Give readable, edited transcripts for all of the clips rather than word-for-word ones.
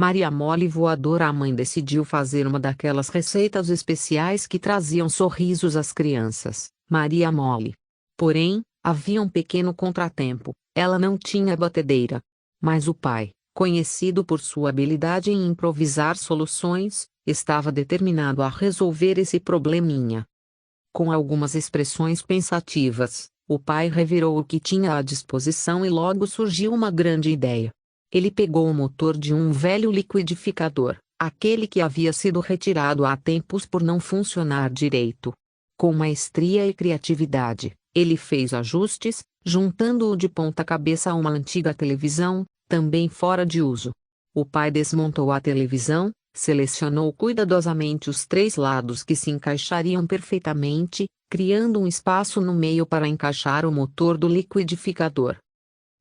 Maria Mole voadora. A mãe decidiu fazer uma daquelas receitas especiais que traziam sorrisos às crianças, Maria Mole. Porém, havia um pequeno contratempo: ela não tinha batedeira. Mas o pai, conhecido por sua habilidade em improvisar soluções, estava determinado a resolver esse probleminha. Com algumas expressões pensativas, o pai revirou o que tinha à disposição e logo surgiu uma grande ideia. Ele pegou o motor de um velho liquidificador, aquele que havia sido retirado há tempos por não funcionar direito. Com maestria e criatividade, ele fez ajustes, juntando-o de ponta cabeça a uma antiga televisão, também fora de uso. O pai desmontou a televisão, selecionou cuidadosamente os 3 lados que se encaixariam perfeitamente, criando um espaço no meio para encaixar o motor do liquidificador.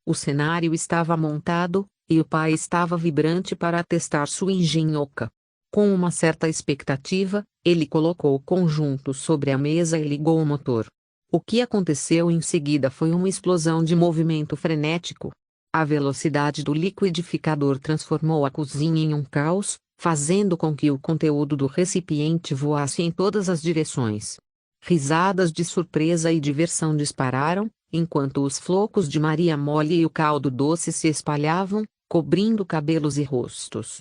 O cenário estava montado, e o pai estava vibrante para testar sua engenhoca. Com uma certa expectativa, ele colocou o conjunto sobre a mesa e ligou o motor. O que aconteceu em seguida foi uma explosão de movimento frenético. A velocidade do liquidificador transformou a cozinha em um caos, fazendo com que o conteúdo do recipiente voasse em todas as direções. Risadas de surpresa e diversão dispararam, enquanto os flocos de Maria Mole e o caldo doce se espalhavam, cobrindo cabelos e rostos.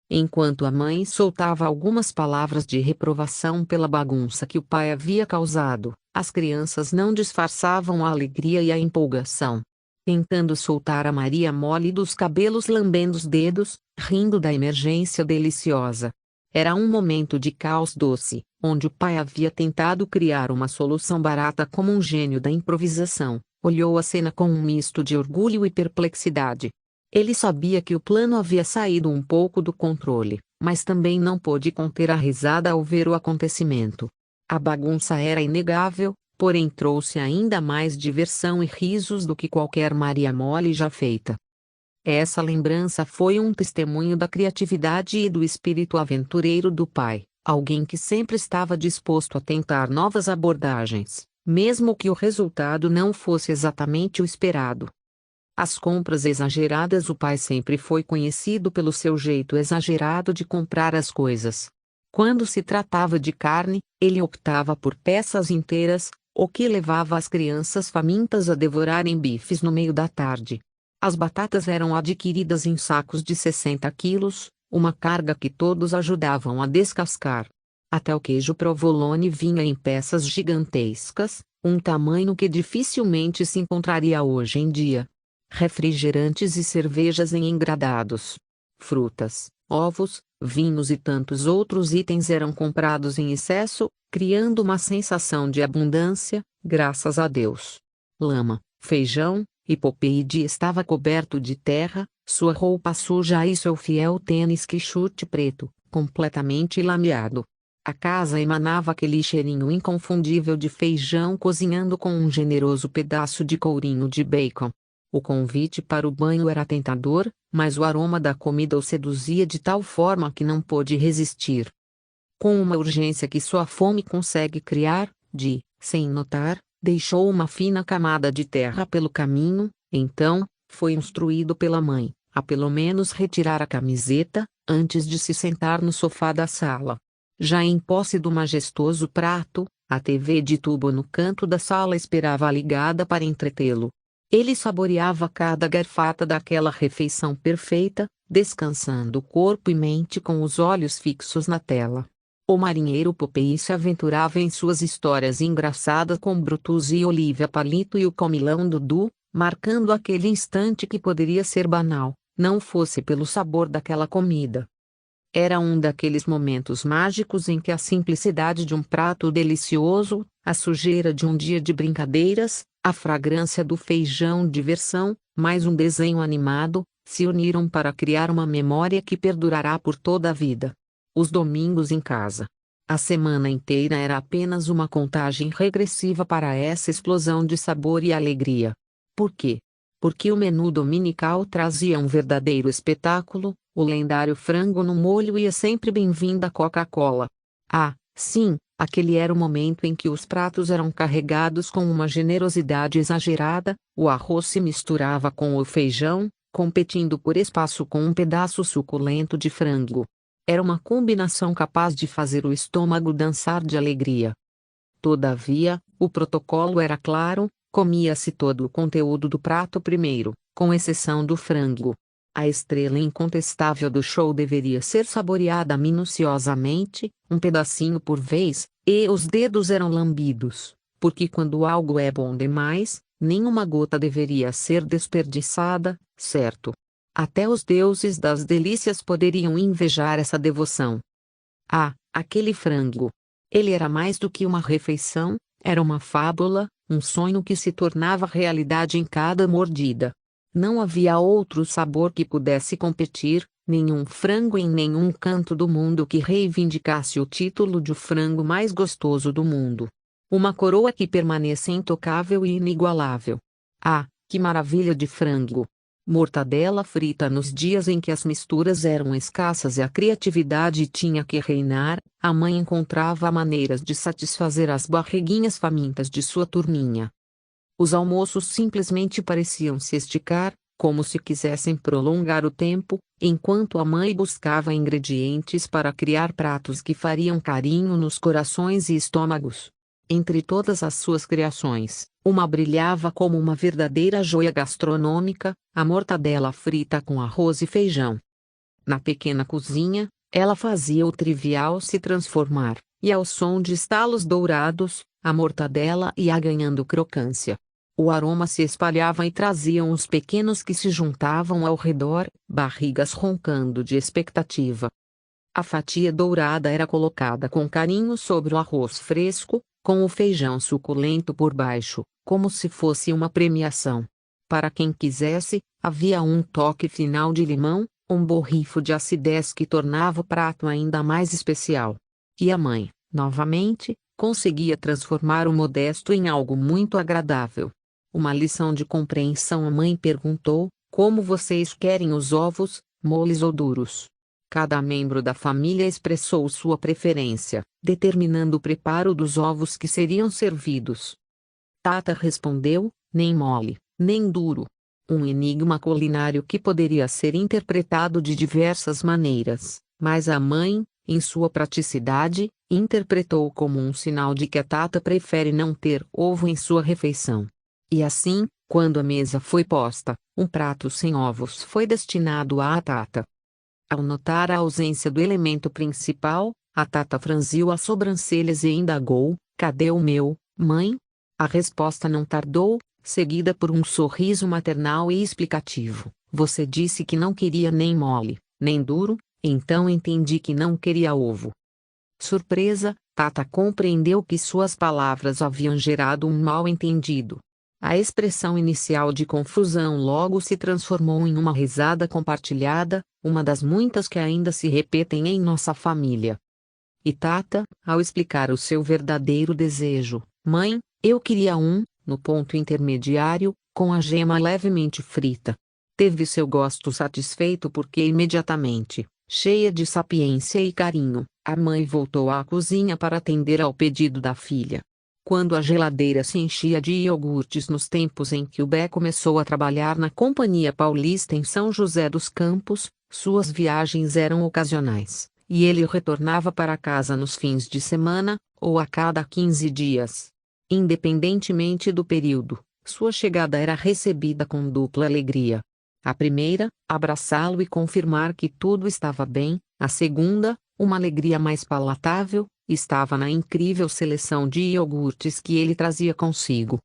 Enquanto a mãe soltava algumas palavras de reprovação pela bagunça que o pai havia causado, as crianças não disfarçavam a alegria e a empolgação. Tentando soltar a Maria Mole dos cabelos, lambendo os dedos, rindo da emergência deliciosa. Era um momento de caos doce, onde o pai havia tentado criar uma solução barata como um gênio da improvisação. Olhou a cena com um misto de orgulho e perplexidade. Ele sabia que o plano havia saído um pouco do controle, mas também não pôde conter a risada ao ver o acontecimento. A bagunça era inegável, porém trouxe ainda mais diversão e risos do que qualquer Maria Mole já feita. Essa lembrança foi um testemunho da criatividade e do espírito aventureiro do pai, alguém que sempre estava disposto a tentar novas abordagens, mesmo que o resultado não fosse exatamente o esperado. As compras exageradas. O pai sempre foi conhecido pelo seu jeito exagerado de comprar as coisas. Quando se tratava de carne, ele optava por peças inteiras, o que levava as crianças famintas a devorarem bifes no meio da tarde. As batatas eram adquiridas em sacos de 60 quilos, uma carga que todos ajudavam a descascar. Até o queijo provolone vinha em peças gigantescas, um tamanho que dificilmente se encontraria hoje em dia. Refrigerantes e cervejas em engradados. Frutas, ovos, vinhos e tantos outros itens eram comprados em excesso, criando uma sensação de abundância, graças a Deus. Lama, feijão, e Popeide estava coberto de terra, sua roupa suja e seu fiel tênis quichute preto, completamente lameado. A casa emanava aquele cheirinho inconfundível de feijão cozinhando com um generoso pedaço de courinho de bacon. O convite para o banho era tentador, mas o aroma da comida o seduzia de tal forma que não pôde resistir. Com uma urgência que só a fome consegue criar, sem notar, deixou uma fina camada de terra pelo caminho. Então, foi instruído pela mãe, a pelo menos retirar a camiseta, antes de se sentar no sofá da sala. Já em posse do majestoso prato, a TV de tubo no canto da sala esperava ligada para entretê-lo. Ele saboreava cada garfada daquela refeição perfeita, descansando corpo e mente com os olhos fixos na tela. O marinheiro Popeye se aventurava em suas histórias engraçadas com Brutus e Olívia Palito e o comilão Dudu, marcando aquele instante que poderia ser banal, não fosse pelo sabor daquela comida. Era um daqueles momentos mágicos em que a simplicidade de um prato delicioso, a sujeira de um dia de brincadeiras, a fragrância do feijão diversão, mais um desenho animado, se uniram para criar uma memória que perdurará por toda a vida. Os domingos em casa. A semana inteira era apenas uma contagem regressiva para essa explosão de sabor e alegria. Por quê? Porque o menu dominical trazia um verdadeiro espetáculo, o lendário frango no molho e a sempre bem-vinda Coca-Cola. Ah, sim, aquele era o momento em que os pratos eram carregados com uma generosidade exagerada, o arroz se misturava com o feijão, competindo por espaço com um pedaço suculento de frango. Era uma combinação capaz de fazer o estômago dançar de alegria. Todavia, o protocolo era claro: comia-se todo o conteúdo do prato primeiro, com exceção do frango. A estrela incontestável do show deveria ser saboreada minuciosamente, um pedacinho por vez, e os dedos eram lambidos, porque quando algo é bom demais, nenhuma gota deveria ser desperdiçada, certo? Até os deuses das delícias poderiam invejar essa devoção. Ah, aquele frango! Ele era mais do que uma refeição, era uma fábula, um sonho que se tornava realidade em cada mordida. Não havia outro sabor que pudesse competir, nenhum frango em nenhum canto do mundo que reivindicasse o título de o frango mais gostoso do mundo. Uma coroa que permaneça intocável e inigualável. Ah, que maravilha de frango! Mortadela frita nos dias em que as misturas eram escassas e a criatividade tinha que reinar, a mãe encontrava maneiras de satisfazer as barriguinhas famintas de sua turminha. Os almoços simplesmente pareciam se esticar, como se quisessem prolongar o tempo, enquanto a mãe buscava ingredientes para criar pratos que fariam carinho nos corações e estômagos. Entre todas as suas criações, uma brilhava como uma verdadeira joia gastronômica: a mortadela frita com arroz e feijão. Na pequena cozinha, ela fazia o trivial se transformar, e ao som de estalos dourados, a mortadela ia ganhando crocância. O aroma se espalhava e traziam os pequenos que se juntavam ao redor, barrigas roncando de expectativa. A fatia dourada era colocada com carinho sobre o arroz fresco, com o feijão suculento por baixo, como se fosse uma premiação. Para quem quisesse, havia um toque final de limão, um borrifo de acidez que tornava o prato ainda mais especial. E a mãe, novamente, conseguia transformar o modesto em algo muito agradável. Uma lição de compreensão. A mãe perguntou: como vocês querem os ovos, moles ou duros? Cada membro da família expressou sua preferência, determinando o preparo dos ovos que seriam servidos. Tata respondeu: nem mole, nem duro. Um enigma culinário que poderia ser interpretado de diversas maneiras, mas a mãe, em sua praticidade, interpretou como um sinal de que a Tata prefere não ter ovo em sua refeição. E assim, quando a mesa foi posta, um prato sem ovos foi destinado à Tata. Ao notar a ausência do elemento principal, a Tata franziu as sobrancelhas e indagou: cadê o meu, mãe? A resposta não tardou, seguida por um sorriso maternal e explicativo: você disse que não queria nem mole, nem duro, então entendi que não queria ovo. Surpresa, Tata compreendeu que suas palavras haviam gerado um mal-entendido. A expressão inicial de confusão logo se transformou em uma risada compartilhada, uma das muitas que ainda se repetem em nossa família. E Tata, ao explicar o seu verdadeiro desejo: mãe, eu queria no ponto intermediário, com a gema levemente frita. Teve seu gosto satisfeito porque imediatamente, cheia de sapiência e carinho, a mãe voltou à cozinha para atender ao pedido da filha. Quando a geladeira se enchia de iogurtes nos tempos em que o Bé começou a trabalhar na Companhia Paulista em São José dos Campos, suas viagens eram ocasionais, e ele retornava para casa nos fins de semana, ou a cada 15 dias. Independentemente do período, sua chegada era recebida com dupla alegria. A primeira, abraçá-lo e confirmar que tudo estava bem; a segunda, uma alegria mais palatável, estava na incrível seleção de iogurtes que ele trazia consigo.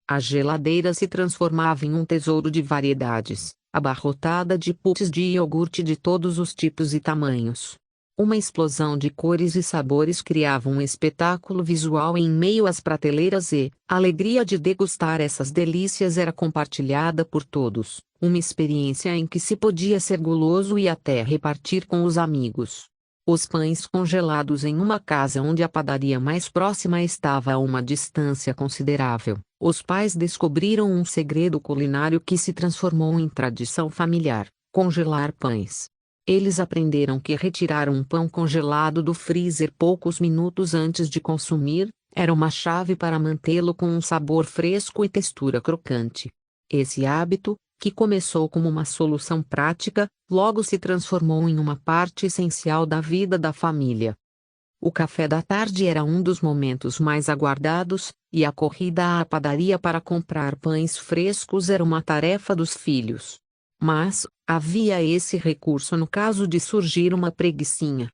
A geladeira se transformava em um tesouro de variedades, abarrotada de potes de iogurte de todos os tipos e tamanhos. Uma explosão de cores e sabores criava um espetáculo visual em meio às prateleiras e a alegria de degustar essas delícias era compartilhada por todos, uma experiência em que se podia ser guloso e até repartir com os amigos. Os pães congelados em uma casa onde a padaria mais próxima estava a uma distância considerável, os pais descobriram um segredo culinário que se transformou em tradição familiar: congelar pães. Eles aprenderam que retirar um pão congelado do freezer poucos minutos antes de consumir era uma chave para mantê-lo com um sabor fresco e textura crocante. Esse hábito, que começou como uma solução prática, logo se transformou em uma parte essencial da vida da família. O café da tarde era um dos momentos mais aguardados, e a corrida à padaria para comprar pães frescos era uma tarefa dos filhos. Mas, havia esse recurso no caso de surgir uma preguicinha.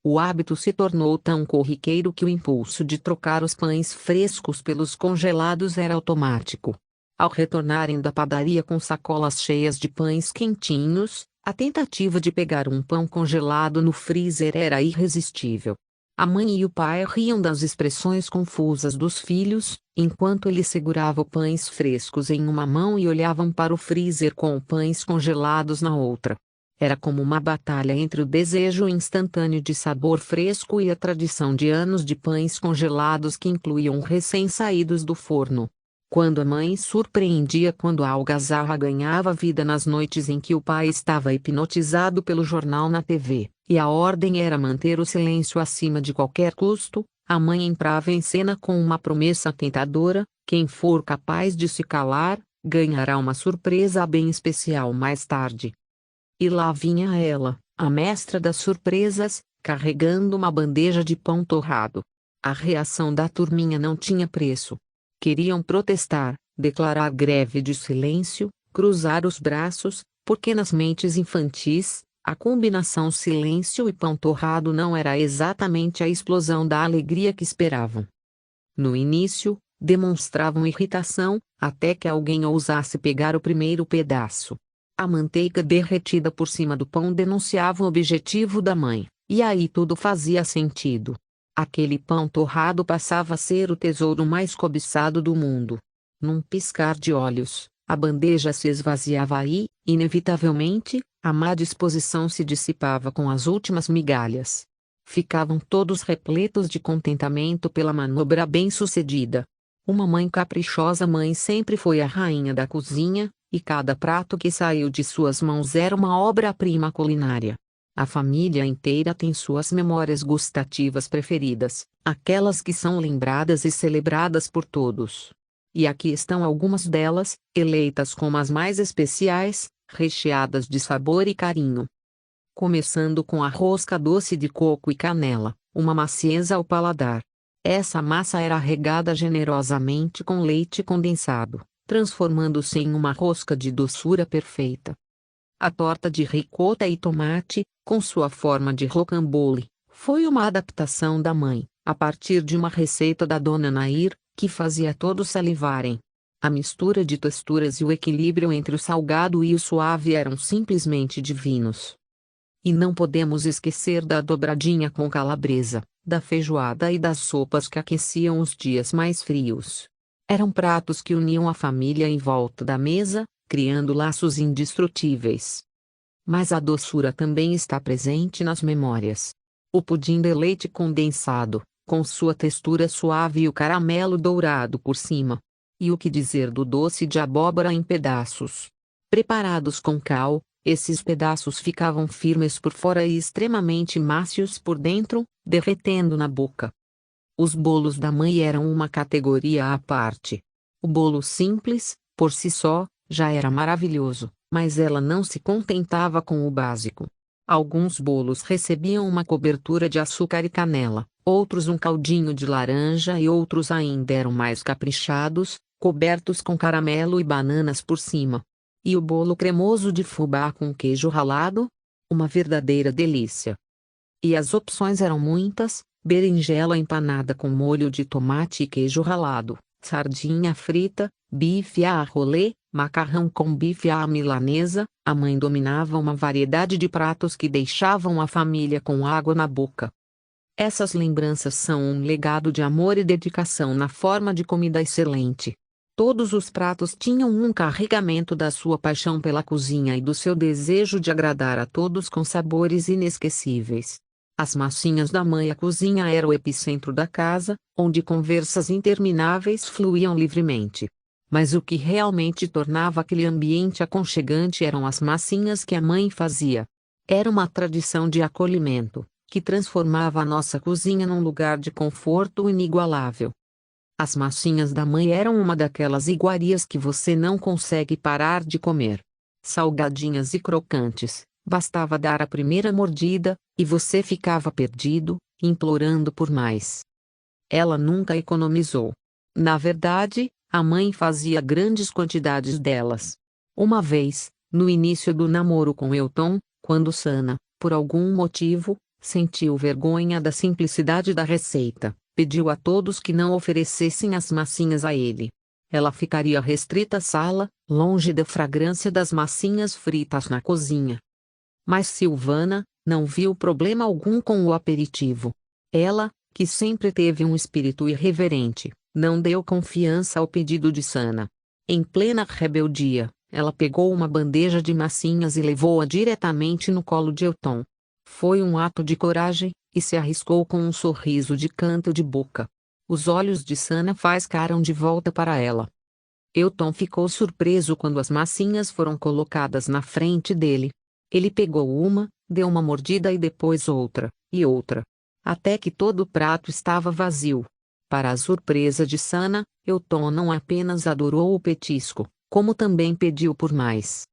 O hábito se tornou tão corriqueiro que o impulso de trocar os pães frescos pelos congelados era automático. Ao retornarem da padaria com sacolas cheias de pães quentinhos, a tentativa de pegar um pão congelado no freezer era irresistível. A mãe e o pai riam das expressões confusas dos filhos, enquanto ele segurava pães frescos em uma mão e olhavam para o freezer com pães congelados na outra. Era como uma batalha entre o desejo instantâneo de sabor fresco e a tradição de anos de pães congelados que incluíam recém-saídos do forno. Quando a mãe surpreendia quando a algazarra ganhava vida nas noites em que o pai estava hipnotizado pelo jornal na TV, e a ordem era manter o silêncio acima de qualquer custo, a mãe entrava em cena com uma promessa tentadora: quem for capaz de se calar, ganhará uma surpresa bem especial mais tarde. E lá vinha ela, a mestra das surpresas, carregando uma bandeja de pão torrado. A reação da turminha não tinha preço. Queriam protestar, declarar greve de silêncio, cruzar os braços, porque nas mentes infantis, a combinação silêncio e pão torrado não era exatamente a explosão da alegria que esperavam. No início, demonstravam irritação, até que alguém ousasse pegar o primeiro pedaço. A manteiga derretida por cima do pão denunciava o objetivo da mãe, e aí tudo fazia sentido. Aquele pão torrado passava a ser o tesouro mais cobiçado do mundo. Num piscar de olhos, a bandeja se esvaziava e, inevitavelmente, a má disposição se dissipava com as últimas migalhas. Ficavam todos repletos de contentamento pela manobra bem-sucedida. Uma mãe caprichosa mãe sempre foi a rainha da cozinha, e cada prato que saiu de suas mãos era uma obra-prima culinária. A família inteira tem suas memórias gustativas preferidas, aquelas que são lembradas e celebradas por todos. E aqui estão algumas delas, eleitas como as mais especiais, recheadas de sabor e carinho. Começando com a rosca doce de coco e canela, uma macieza ao paladar. Essa massa era regada generosamente com leite condensado, transformando-se em uma rosca de doçura perfeita. A torta de ricota e tomate, com sua forma de rocambole, foi uma adaptação da mãe, a partir de uma receita da dona Nair, que fazia todos salivarem. A mistura de texturas e o equilíbrio entre o salgado e o suave eram simplesmente divinos. E não podemos esquecer da dobradinha com calabresa, da feijoada e das sopas que aqueciam os dias mais frios. Eram pratos que uniam a família em volta da mesa, criando laços indestrutíveis. Mas a doçura também está presente nas memórias. O pudim de leite condensado, com sua textura suave e o caramelo dourado por cima. E o que dizer do doce de abóbora em pedaços? Preparados com cal, esses pedaços ficavam firmes por fora e extremamente mácios por dentro, derretendo na boca. Os bolos da mãe eram uma categoria à parte. O bolo simples, por si só, já era maravilhoso, mas ela não se contentava com o básico. Alguns bolos recebiam uma cobertura de açúcar e canela, outros um caldinho de laranja e outros ainda eram mais caprichados, cobertos com caramelo e bananas por cima. E o bolo cremoso de fubá com queijo ralado? Uma verdadeira delícia. E as opções eram muitas: berinjela empanada com molho de tomate e queijo ralado, sardinha frita, bife à rolê, macarrão com bife à milanesa. A mãe dominava uma variedade de pratos que deixavam a família com água na boca. Essas lembranças são um legado de amor e dedicação na forma de comida excelente. Todos os pratos tinham um carregamento da sua paixão pela cozinha e do seu desejo de agradar a todos com sabores inesquecíveis. As massinhas da mãe. A cozinha era o epicentro da casa, onde conversas intermináveis fluíam livremente. Mas o que realmente tornava aquele ambiente aconchegante eram as massinhas que a mãe fazia. Era uma tradição de acolhimento, que transformava a nossa cozinha num lugar de conforto inigualável. As massinhas da mãe eram uma daquelas iguarias que você não consegue parar de comer. Salgadinhas e crocantes, bastava dar a primeira mordida, e você ficava perdido, implorando por mais. Ela nunca economizou. Na verdade, a mãe fazia grandes quantidades delas. Uma vez, no início do namoro com Elton, quando Sana, por algum motivo, sentiu vergonha da simplicidade da receita, pediu a todos que não oferecessem as massinhas a ele. Ela ficaria restrita à sala, longe da fragrância das massinhas fritas na cozinha. Mas Silvana não viu problema algum com o aperitivo. Ela, que sempre teve um espírito irreverente, não deu confiança ao pedido de Sana. Em plena rebeldia, ela pegou uma bandeja de massinhas e levou-a diretamente no colo de Elton. Foi um ato de coragem, e se arriscou com um sorriso de canto de boca. Os olhos de Sana faiscaram de volta para ela. Elton ficou surpreso quando as massinhas foram colocadas na frente dele. Ele pegou uma, deu uma mordida e depois outra, e outra. Até que todo o prato estava vazio. Para a surpresa de Sana, Elton não apenas adorou o petisco, como também pediu por mais.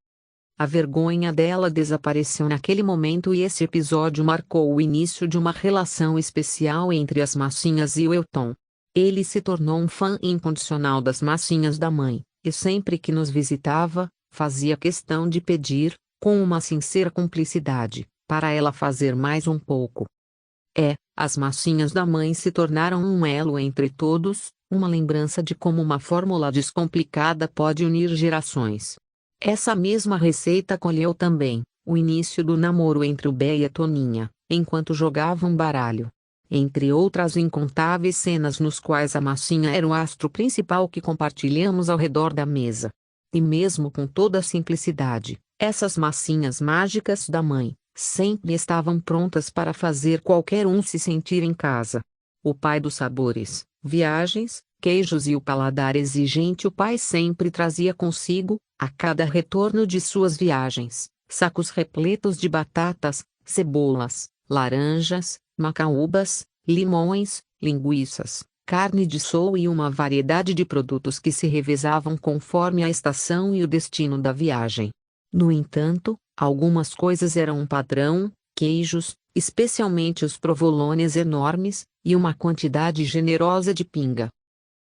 A vergonha dela desapareceu naquele momento e esse episódio marcou o início de uma relação especial entre as massinhas e o Elton. Ele se tornou um fã incondicional das massinhas da mãe, e sempre que nos visitava, fazia questão de pedir, com uma sincera cumplicidade, para ela fazer mais um pouco. As massinhas da mãe se tornaram um elo entre todos, uma lembrança de como uma fórmula descomplicada pode unir gerações. Essa mesma receita colheu também o início do namoro entre o Bé e a Toninha, enquanto jogavam baralho. Entre outras incontáveis cenas nos quais a massinha era o astro principal que compartilhamos ao redor da mesa. E mesmo com toda a simplicidade, essas massinhas mágicas da mãe sempre estavam prontas para fazer qualquer um se sentir em casa. O pai dos sabores, viagens, queijos e o paladar exigente. O pai sempre trazia consigo, a cada retorno de suas viagens, sacos repletos de batatas, cebolas, laranjas, macaúbas, limões, linguiças, carne de sol e uma variedade de produtos que se revezavam conforme a estação e o destino da viagem. No entanto, algumas coisas eram um padrão: queijos, especialmente os provolones enormes, e uma quantidade generosa de pinga.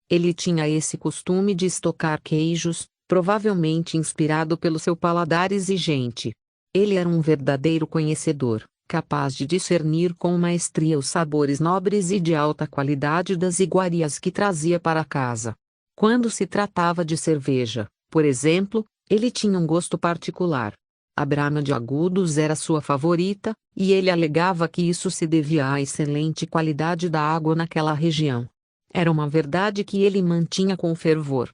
Ele tinha esse costume de estocar queijos, provavelmente inspirado pelo seu paladar exigente. Ele era um verdadeiro conhecedor, capaz de discernir com maestria os sabores nobres e de alta qualidade das iguarias que trazia para casa. Quando se tratava de cerveja, por exemplo, ele tinha um gosto particular. A Brahma de Agudos era sua favorita, e ele alegava que isso se devia à excelente qualidade da água naquela região. Era uma verdade que ele mantinha com fervor.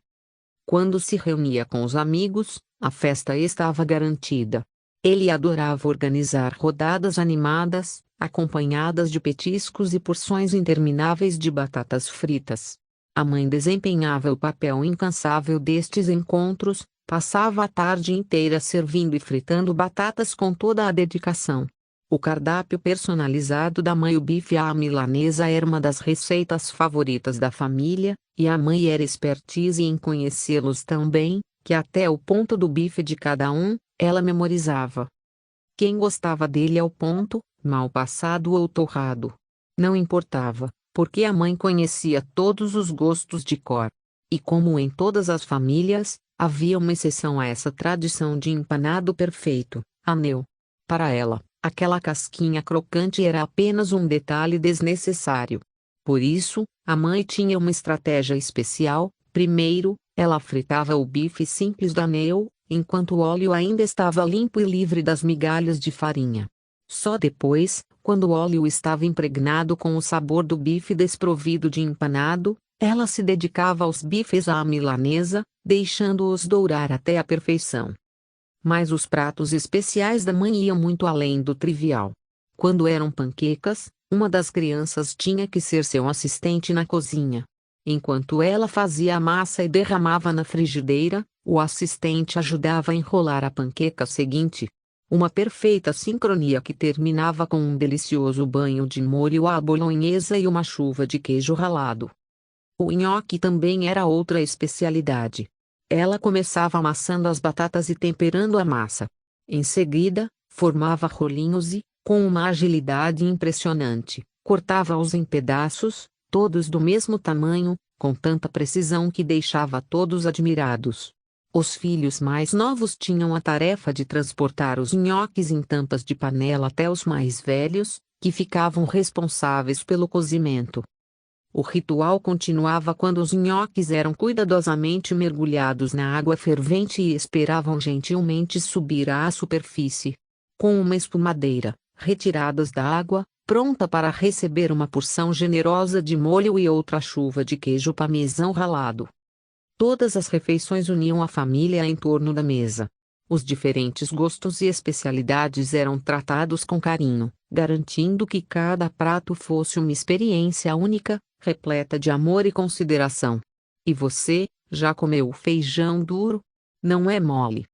Quando se reunia com os amigos, a festa estava garantida. Ele adorava organizar rodadas animadas, acompanhadas de petiscos e porções intermináveis de batatas fritas. A mãe desempenhava o papel incansável destes encontros, passava a tarde inteira servindo e fritando batatas com toda a dedicação. O cardápio personalizado da mãe, o bife à milanesa, era uma das receitas favoritas da família, e a mãe era expertise em conhecê-los tão bem, que até o ponto do bife de cada um, ela memorizava. Quem gostava dele ao ponto, mal passado ou torrado. Não importava, porque a mãe conhecia todos os gostos de cor. E como em todas as famílias, havia uma exceção a essa tradição de empanado perfeito, anel. Para ela, aquela casquinha crocante era apenas um detalhe desnecessário. Por isso, a mãe tinha uma estratégia especial. Primeiro, ela fritava o bife simples da anel, enquanto o óleo ainda estava limpo e livre das migalhas de farinha. Só depois, quando o óleo estava impregnado com o sabor do bife desprovido de empanado, ela se dedicava aos bifes à milanesa, deixando-os dourar até a perfeição. Mas os pratos especiais da mãe iam muito além do trivial. Quando eram panquecas, uma das crianças tinha que ser seu assistente na cozinha. Enquanto ela fazia a massa e derramava na frigideira, o assistente ajudava a enrolar a panqueca seguinte. Uma perfeita sincronia que terminava com um delicioso banho de molho à bolonhesa e uma chuva de queijo ralado. O nhoque também era outra especialidade. Ela começava amassando as batatas e temperando a massa. Em seguida, formava rolinhos e, com uma agilidade impressionante, cortava-os em pedaços, todos do mesmo tamanho, com tanta precisão que deixava todos admirados. Os filhos mais novos tinham a tarefa de transportar os nhoques em tampas de panela até os mais velhos, que ficavam responsáveis pelo cozimento. O ritual continuava quando os nhoques eram cuidadosamente mergulhados na água fervente e esperavam gentilmente subir à superfície. Com uma espumadeira, retiradas da água, pronta para receber uma porção generosa de molho e outra chuva de queijo parmesão ralado. Todas as refeições uniam a família em torno da mesa. Os diferentes gostos e especialidades eram tratados com carinho, garantindo que cada prato fosse uma experiência única, repleta de amor e consideração. E você, já comeu feijão duro? Não é mole.